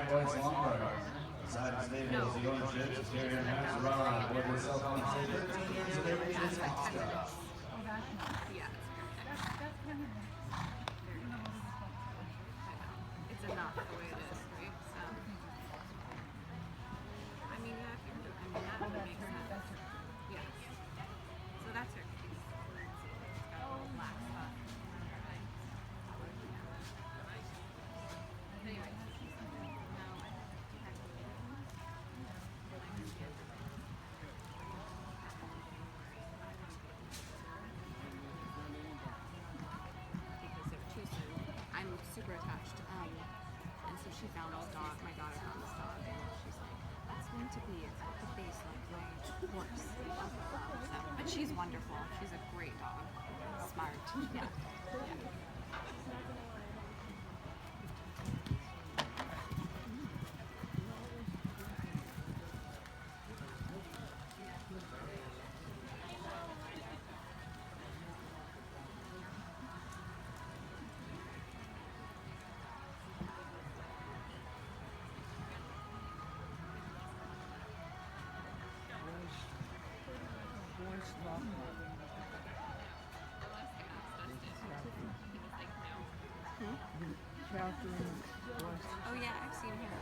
twice longer. Aside from stables, the ownership is carrying their hands around with their cell phone say 13 years of age is Oscar. Yeah, that's kind of it's enough the way it is, right? So, I mean, yeah, if you're, I mean, that would make sense. Yeah. So that's her case. It's got a little black stuff. Anyway, no, I because they're too soon. I'm super attached. And so she found this dog. My daughter found this dog, and she's like, "It's going to be the face like my horse." So, but she's wonderful. She's a great dog. Smart. Yeah. Oh yeah, I've seen her.